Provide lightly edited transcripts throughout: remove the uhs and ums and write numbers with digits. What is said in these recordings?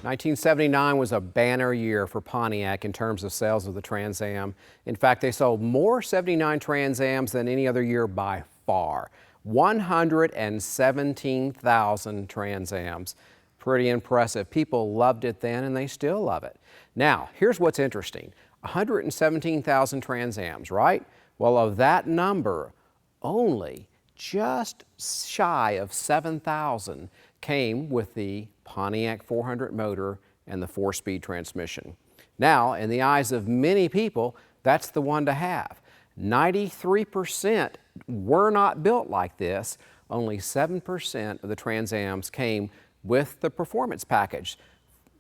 1979 was a banner year for Pontiac in terms of sales of the Trans Am. In fact, they sold more 79 Trans Ams than any other year by far. 117,000 Trans Ams. Pretty impressive. People loved it then and they still love it. Now, here's what's interesting. 117,000 Trans Ams, right? Well, of that number, only just shy of 7,000 came with the Pontiac 400 motor and the 4-speed transmission. Now, in the eyes of many people, that's the one to have. 93% were not built like this. Only 7% of the Trans Ams came with the performance package,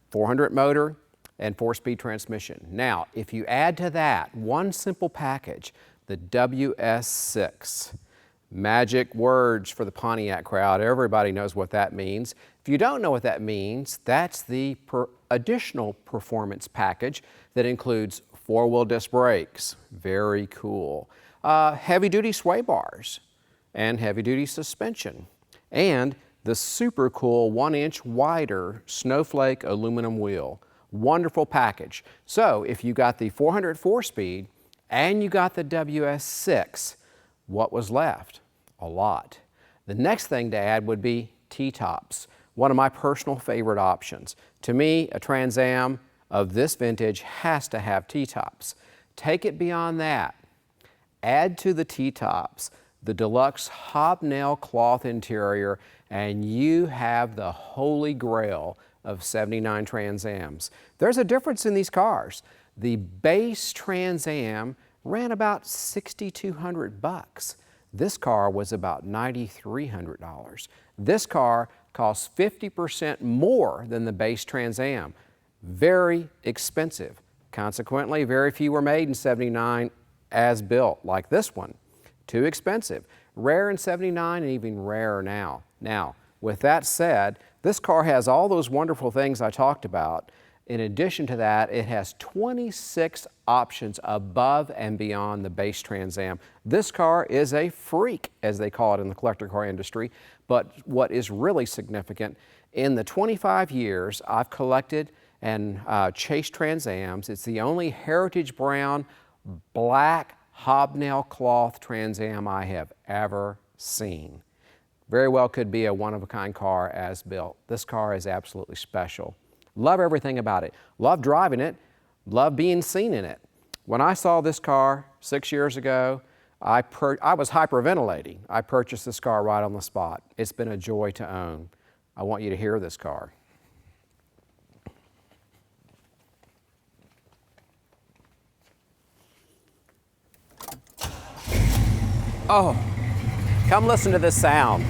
400 motor and 4-speed transmission. Now, if you add to that one simple package, the WS6, magic words for the Pontiac crowd. Everybody knows what that means. If you don't know what that means, that's the additional performance package that includes 4-wheel disc brakes. Very cool. Heavy-duty sway bars and heavy-duty suspension. And the super cool 1-inch wider snowflake aluminum wheel. Wonderful package. So if you got the 400 4-speed and you got the WS6, what was left? A lot. The next thing to add would be T-tops, one of my personal favorite options. To me, a Trans Am of this vintage has to have T-tops. Take it beyond that. Add to the T-tops the deluxe hobnail cloth interior and you have the holy grail of 79 Trans Ams. There's a difference in these cars. The base Trans Am ran about $6,200. This car was about $9,300. This car costs 50% more than the base Trans Am. Very expensive. Consequently, very few were made in 79 as built, like this one. Too expensive. Rare in 79 and even rarer now. Now, with that said, this car has all those wonderful things I talked about. In addition to that, it has 26 options above and beyond the base Trans Am. This car is a freak, as they call it in the collector car industry. But what is really significant, in the 25 years I've collected and chased Trans Ams, it's the only heritage brown, black hobnail cloth Trans Am I have ever seen. Very well could be a one-of-a-kind car as built. This car is absolutely special. Love everything about it. Love driving it. Love being seen in it. When I saw this car 6 years ago, I was hyperventilating. I purchased this car right on the spot. It's been a joy to own. I want you to hear this car. Oh, come listen to this sound.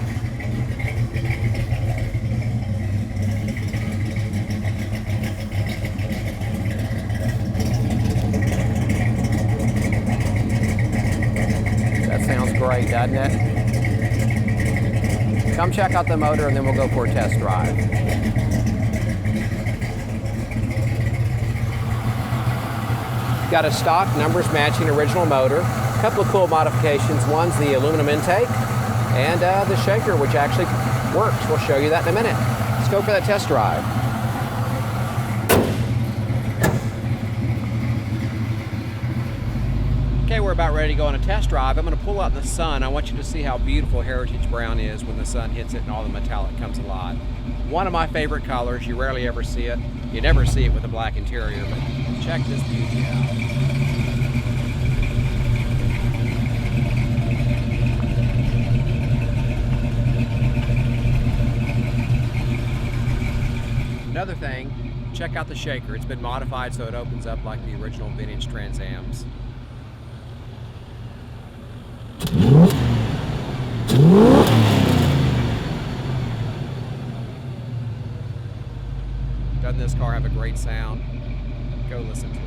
Sounds great, doesn't it? Come check out the motor and then we'll go for a test drive. Got a stock, numbers matching original motor. A couple of cool modifications. One's the aluminum intake and the shaker, which actually works. We'll show you that in a minute. Let's go for that test drive. Okay, we're about ready to go on a test drive. I'm going to pull out in the sun. I want you to see how beautiful heritage brown is when the sun hits it and all the metallic comes alive. One of my favorite colors. You rarely ever see it. You never see it with a black interior, but check this beauty out. Another thing, check out the shaker. It's been modified so it opens up like the original vintage Trans Ams. Doesn't this car have a great sound? Go listen to it.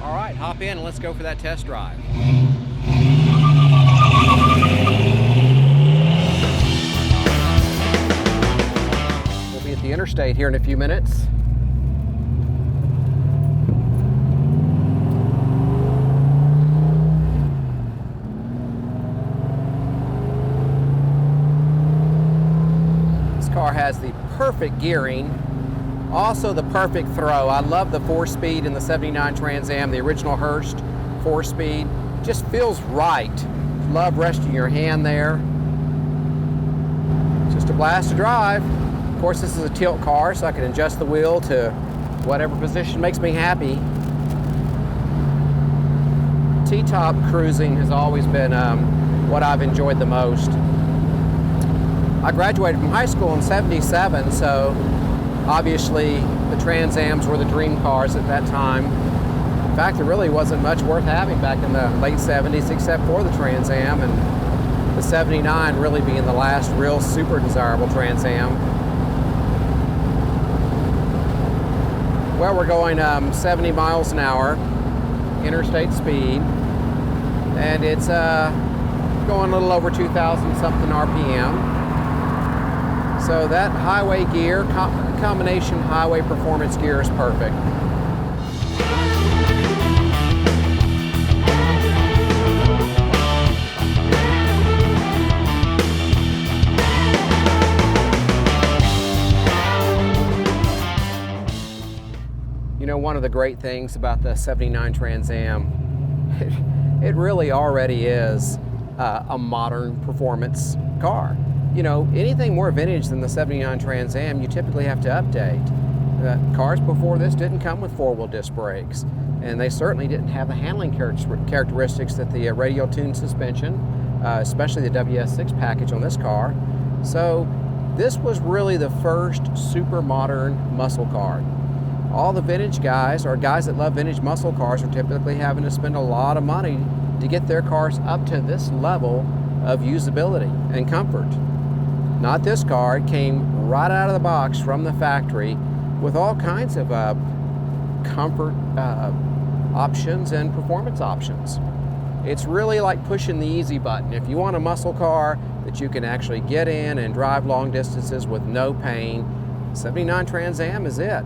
All right, hop in and let's go for that test drive. We'll be at the interstate here in a few minutes. Car has the perfect gearing, also the perfect throw. I love the 4-speed in the 79 Trans Am, the original Hurst 4-speed. Just feels right. Love resting your hand there. Just a blast to drive. Of course, this is a tilt car, so I can adjust the wheel to whatever position makes me happy. T-top cruising has always been what I've enjoyed the most. I graduated from high school in '77, so obviously the Trans Ams were the dream cars at that time. In fact, there really wasn't much worth having back in the late '70s except for the Trans Am, and the '79 really being the last real super desirable Trans Am. Well, we're going 70 miles an hour, interstate speed, and it's going a little over 2,000 something RPM. So that highway gear, combination highway performance gear is perfect. You know, one of the great things about the 79 Trans Am, it really already is a modern performance car. You know, anything more vintage than the 79 Trans Am, you typically have to update. Cars before this didn't come with 4-wheel disc brakes, and they certainly didn't have the handling characteristics that the radial tuned suspension, especially the WS6 package on this car. So this was really the first super modern muscle car. All the vintage guys, or guys that love vintage muscle cars, are typically having to spend a lot of money to get their cars up to this level of usability and comfort. Not this car. It came right out of the box from the factory with all kinds of comfort options and performance options. It's really like pushing the easy button. If you want a muscle car that you can actually get in and drive long distances with no pain, 79 Trans Am is it.